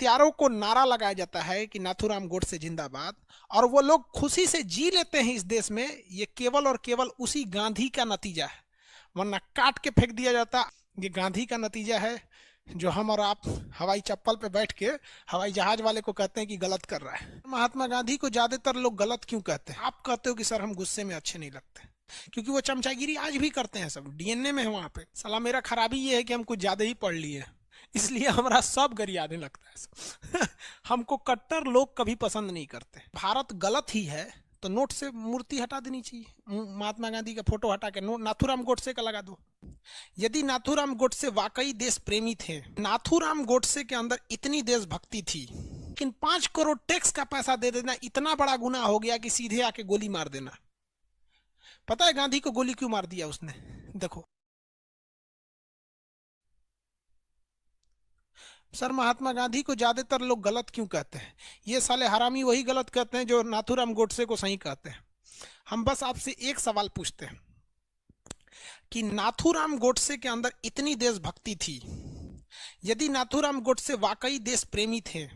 हत्यारों को नारा लगाया जाता है कि नाथूराम गोडसे जिंदाबाद, और वो लोग खुशी से जी लेते हैं इस देश में, ये केवल और केवल उसी गांधी का नतीजा है, वरना काट के फेंक दिया जाता। ये गांधी का नतीजा है जो हम और आप हवाई चप्पल पे बैठ के हवाई जहाज वाले को कहते हैं कि गलत कर रहा है। महात्मा गांधी को ज्यादातर लोग गलत क्यों कहते हैं? आप कहते हो कि सर हम गुस्से में अच्छे नहीं लगते, क्योंकि वो चमचागिरी आज भी करते हैं, सब डीएनए में है वहां पे। साला मेरा खराबी ये है कि हम कुछ ज्यादा ही पढ़ लिए, इसलिए हमारा सब गरियाने लगता है। हमको कट्टर लोग कभी पसंद नहीं करते। भारत गलत ही है तो नोट से मूर्ति हटा देनी चाहिए, महात्मा गांधी का फोटो हटा के नाथूराम गोडसे का लगा दो। यदि नाथूराम गोडसे वाकई देश प्रेमी थे, नाथूराम गोडसे के अंदर इतनी देशभक्ति थी, लेकिन 5 करोड़ टैक्स का पैसा दे देना इतना बड़ा गुनाह हो गया कि सीधे आके गोली मार देना। पता है गांधी को गोली क्यों मार दिया उसने? देखो सर, महात्मा गांधी को ज्यादातर लोग गलत क्यों कहते हैं? ये साले हरामी वही गलत कहते हैं जो नाथूराम गोडसे को सही कहते हैं। हम बस आपसे एक सवाल पूछते हैं कि नाथूराम गोडसे के अंदर इतनी देशभक्ति थी, यदि नाथूराम गोडसे वाकई देश प्रेमी थे,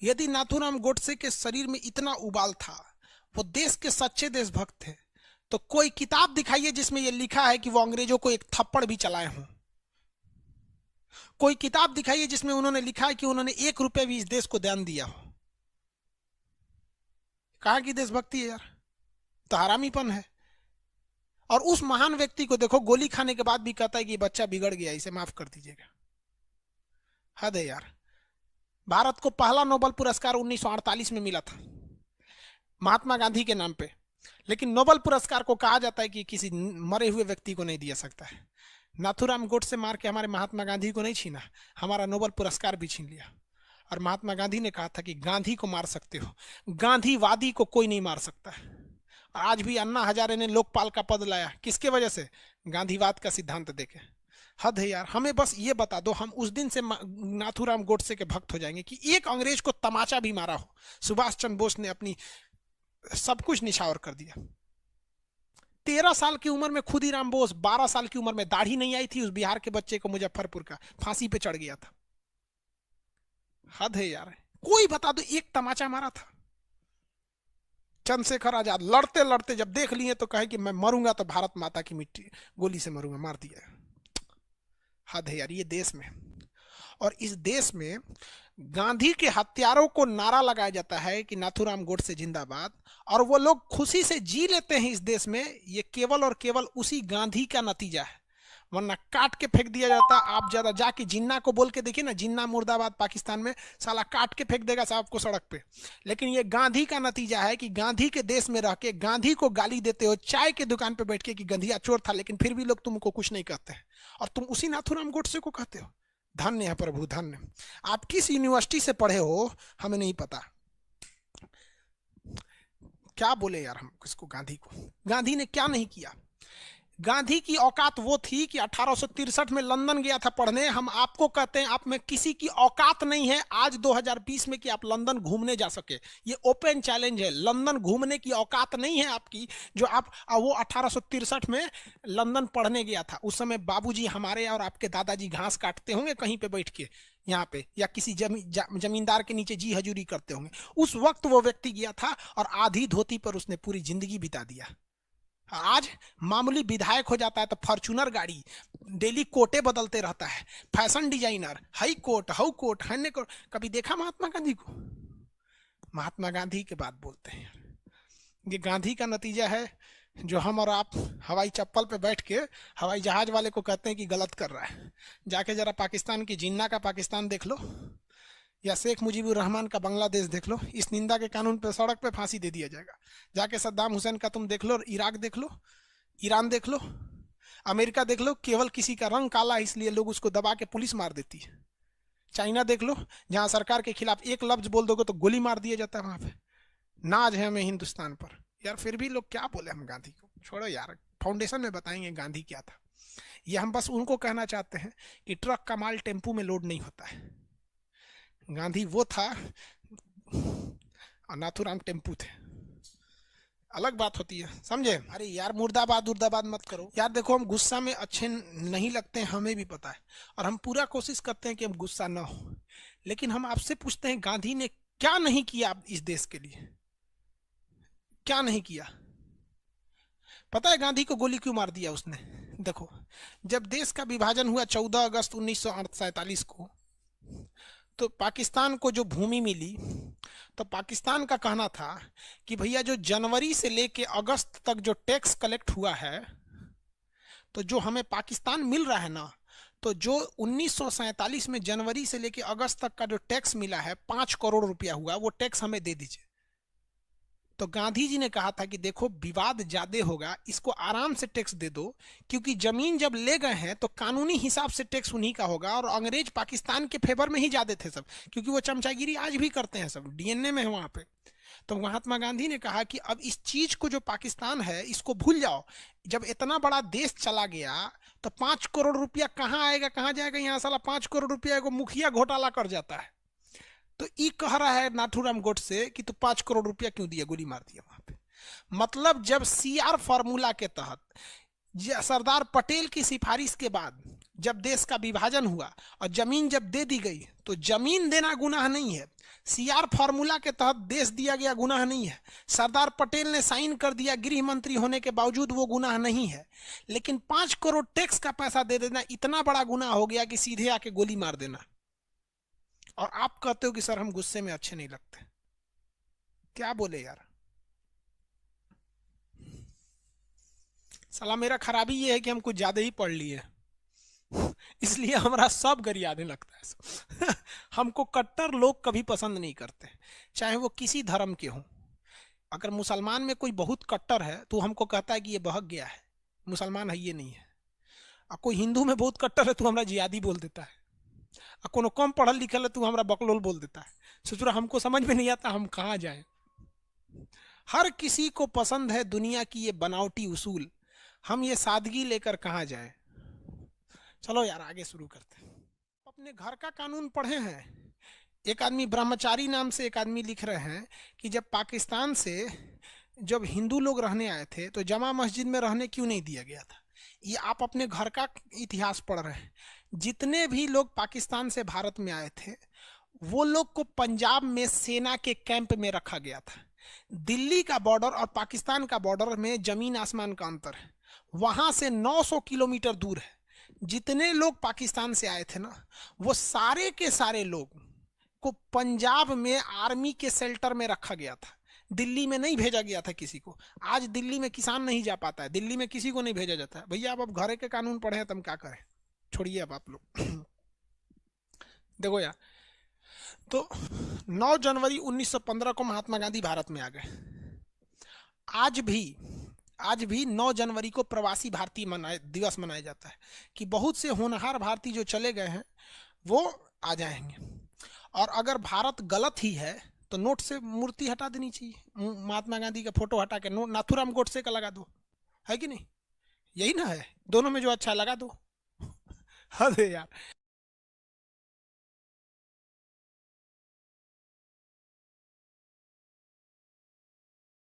यदि नाथूराम गोडसे के शरीर में इतना उबाल था, वो देश के सच्चे देशभक्त थे, तो कोई किताब दिखाइए जिसमें यह लिखा है कि वो अंग्रेजों को एक थप्पड़ भी चलाए हों। कोई किताब दिखाइए जिसमें उन्होंने लिखा है कि उन्होंने 1 रुपए भी इस देश को दान दिया हो। कहाँ की देशभक्ति है यार? तो हरामीपन है। और उस महान व्यक्ति को देखो, गोली खाने के बाद भी कहता है कि बच्चा बिगड़ गया, इसे माफ कर दीजिएगा। हद है यार। भारत को पहला नोबेल पुरस्कार 1948 में मिला था महात्मा गांधी के नाम पे, लेकिन नोबेल पुरस्कार को कहा जाता है कि किसी मरे हुए व्यक्ति को नहीं दिया सकता है। नाथूराम गोडसे मार के हमारे महात्मा गांधी को नहीं छीना, हमारा नोबेल पुरस्कार भी छीन लिया। और महात्मा गांधी ने कहा था कि गांधी को मार सकते हो, गांधीवादी को कोई नहीं मार सकता है। और आज भी अन्ना हजारे ने लोकपाल का पद लाया, किसके वजह से? गांधीवाद का सिद्धांत देके। हद है यार। हमें बस ये बता दो, हम उस दिन से नाथूराम गोडसे के भक्त हो जाएंगे कि एक अंग्रेज को तमाचा भी मारा हो। सुभाष चंद्र बोस ने अपनी सब कुछ निछावर कर दिया। 13 साल की उम्र में खुदीराम बोस, 12 साल की उम्र में, दाढ़ी नहीं आई थी उस बिहार के बच्चे को, मुजफ्फरपुर का, फांसी पे चढ़ गया था। हद है यार। कोई बता दो एक तमाचा मारा था। चंद्रशेखर आजाद लड़ते लड़ते जब देख लिए तो कहे कि मैं मरूंगा तो भारत माता की मिट्टी गोली से मरूंगा, मार दिया। हद है यार ये देश में। और इस देश में गांधी के हत्यारों को नारा लगाया जाता है कि नाथूराम गोडसे जिंदाबाद, और वो लोग खुशी से जी लेते हैं इस देश में, ये केवल और केवल उसी गांधी का नतीजा है, वरना काट के फेंक दिया जाता। आप ज्यादा जाके जिन्ना को बोल के देखिए ना, जिन्ना मुर्दाबाद पाकिस्तान में, साला काट के फेंक देगा साहब को सड़क पे। लेकिन ये गांधी का नतीजा है कि गांधी के देश में रह के गांधी को गाली देते हो, चाय के दुकान पे बैठ के कि गंधिया चोर था, लेकिन फिर भी लोग तुमको कुछ नहीं कहते हैं, और तुम उसी नाथूराम गोडसे को कहते हो। धन्य है प्रभु, धन्य। आप किस यूनिवर्सिटी से पढ़े हो हमें नहीं पता। क्या बोले यार हम किसको? गांधी को। गांधी ने क्या नहीं किया? गांधी की औकात वो थी कि 1863 में लंदन गया था पढ़ने। हम आपको कहते हैं आप में किसी की औकात नहीं है आज 2020 में कि आप लंदन घूमने जा सके। ये ओपन चैलेंज है, लंदन घूमने की औकात नहीं है आपकी, जो आप वो 1863 में लंदन पढ़ने गया था। उस समय बाबूजी हमारे और आपके दादाजी घास काटते होंगे कहीं पे बैठ के यहाँ पे, या किसी जमींदार के नीचे जी हजूरी करते होंगे। उस वक्त वो व्यक्ति गया था और आधी धोती पर उसने पूरी जिंदगी बिता दिया। आज मामूली विधायक हो जाता है तो फॉर्च्यूनर गाड़ी, डेली कोटे बदलते रहता है, fashion designer, high coat, how coat, हन्ने कोट। कभी देखा महात्मा गांधी को? महात्मा गांधी के बात बोलते हैं। ये गांधी का नतीजा है जो हम और आप हवाई चप्पल पे बैठ के हवाई जहाज वाले को कहते हैं कि गलत कर रहा है। जाके जरा पाकिस्तान की जिन्ना का पाकिस्तान देख लो, या शेख मुजीबुर रहमान का बांग्लादेश देख लो। इस निंदा के कानून पे सड़क पे फांसी दे दिया जाएगा। जाके सद्दाम हुसैन का तुम देख लो, इराक देख लो, ईरान देख लो, अमेरिका देख लो, केवल किसी का रंग काला है इसलिए लोग उसको दबा के पुलिस मार देती है। चाइना देख लो, जहां सरकार के खिलाफ एक लफ्ज बोल दोगे तो गोली मार दिया जाता है। वहां पे नाज है हमें हिंदुस्तान पर। यार फिर भी लोग क्या बोले हम गांधी को? छोड़ो यार, फाउंडेशन में बताएंगे गांधी क्या था। ये हम बस उनको कहना चाहते हैं कि ट्रक का माल टेम्पू में लोड नहीं होता है। गांधी वो था और नाथूराम टेम्पू थे, अलग बात होती है, समझे? अरे यार मुर्दाबाद उर्दाबाद मत करो यार। देखो हम गुस्सा में अच्छे नहीं लगते हैं, हमें भी पता है, और हम पूरा कोशिश करते हैं कि हम गुस्सा ना हो, लेकिन हम आपसे पूछते हैं गांधी ने क्या नहीं किया इस देश के लिए, क्या नहीं किया? पता है गांधी को गोली क्यों मार दिया उसने? देखो, जब देश का विभाजन हुआ 14 अगस्त 1947 को, तो पाकिस्तान को जो भूमि मिली, तो पाकिस्तान का कहना था कि भैया जो जनवरी से लेके अगस्त तक जो टैक्स कलेक्ट हुआ है, तो जो हमें पाकिस्तान मिल रहा है ना, तो जो 1947 में जनवरी से लेके अगस्त तक का जो टैक्स मिला है 5 करोड़ रुपया हुआ, वो टैक्स हमें दे दीजिए। तो गांधी जी ने कहा था कि देखो विवाद ज्यादा होगा, इसको आराम से टैक्स दे दो, क्योंकि जमीन जब ले गए हैं तो कानूनी हिसाब से टैक्स उन्हीं का होगा। और अंग्रेज पाकिस्तान के फेवर में ही जाते थे सब, क्योंकि वो चमचागिरी आज भी करते हैं, सब डीएनए में है वहां पे। तो महात्मा गांधी ने कहा कि अब इस चीज को जो पाकिस्तान है इसको भूल जाओ। जब इतना बड़ा देश चला गया तो 5 करोड़ रुपया कहाँ आएगा कहाँ जाएगा? यहाँ साला 5 करोड़ रुपया को मुखिया घोटाला कर जाता है। तो ये कह रहा है नाथूराम गोडसे कि तू 5 करोड़ रुपया क्यों दिया, गोली मार दिया वहां पे। मतलब जब सीआर फॉर्मूला के तहत सरदार पटेल की सिफारिश के बाद जब देश का विभाजन हुआ और जमीन जब दे दी गई, तो जमीन देना गुनाह नहीं है, सीआर फॉर्मूला के तहत देश दिया गया गुनाह नहीं है, सरदार पटेल ने साइन कर दिया गृह मंत्री होने के बावजूद, वो गुनाह नहीं है। लेकिन 5 करोड़ टैक्स का पैसा दे देना इतना बड़ा गुनाह हो गया कि सीधे आके गोली मार देना। और आप कहते हो कि सर हम गुस्से में अच्छे नहीं लगते। क्या बोले यार, साला मेरा खराबी ये है कि हम कुछ ज्यादा ही पढ़ लिए, इसलिए हमारा सब गरियाने लगता है। हमको कट्टर लोग कभी पसंद नहीं करते, चाहे वो किसी धर्म के हों। अगर मुसलमान में कोई बहुत कट्टर है तो हमको कहता है कि ये बहक गया है, मुसलमान है ये नहीं है। और कोई हिंदू में बहुत कट्टर है तो हमारा जिहादी बोल देता है। और कोनो कम पढ़ल लिखल है तो हमारा बकलोल बोल देता है। सोच हमको समझ में नहीं आता हम कहाँ जाए। हर किसी को पसंद है दुनिया की ये बनावटी उसूल, हम ये सादगी लेकर कहाँ जाए। चलो यार आगे शुरू करते हैं। अपने घर का कानून पढ़े हैं? एक आदमी ब्रह्मचारी नाम से एक आदमी लिख रहे हैं कि जब पाकिस्तान से जब हिंदू लोग रहने आए थे तो जमा मस्जिद में रहने क्यों नहीं दिया गया था। ये आप अपने घर का इतिहास पढ़ रहे हैं। जितने भी लोग पाकिस्तान से भारत में आए थे वो लोग को पंजाब में सेना के कैंप में रखा गया था। दिल्ली का बॉर्डर और पाकिस्तान का बॉर्डर में जमीन आसमान का अंतर है, वहां से 900 किलोमीटर दूर है। जितने लोग पाकिस्तान से आए थे ना, वो सारे के सारे लोग को पंजाब में आर्मी के शेल्टर में रखा गया था, दिल्ली में नहीं भेजा गया था किसी को। आज दिल्ली में किसान नहीं जा पाता है, दिल्ली में किसी को नहीं भेजा जाता है। भैया आप अब घरे के कानून पढ़े हैं, तुम क्या करें, छोड़िए अब आप लोग। देखो यार, तो 9 जनवरी 1915 को महात्मा गांधी भारत में आ गए। आज भी 9 जनवरी को प्रवासी भारतीय दिवस मनाया जाता है कि बहुत से होनहार भारतीय जो चले गए हैं वो आ जाएंगे। और अगर भारत गलत ही है तो नोट से मूर्ति हटा देनी चाहिए, महात्मा गांधी का फोटो हटा के नोट नाथूराम गोडसे का लगा दो, है कि नहीं? यही ना है, दोनों में जो अच्छा लगा दो। अरे यार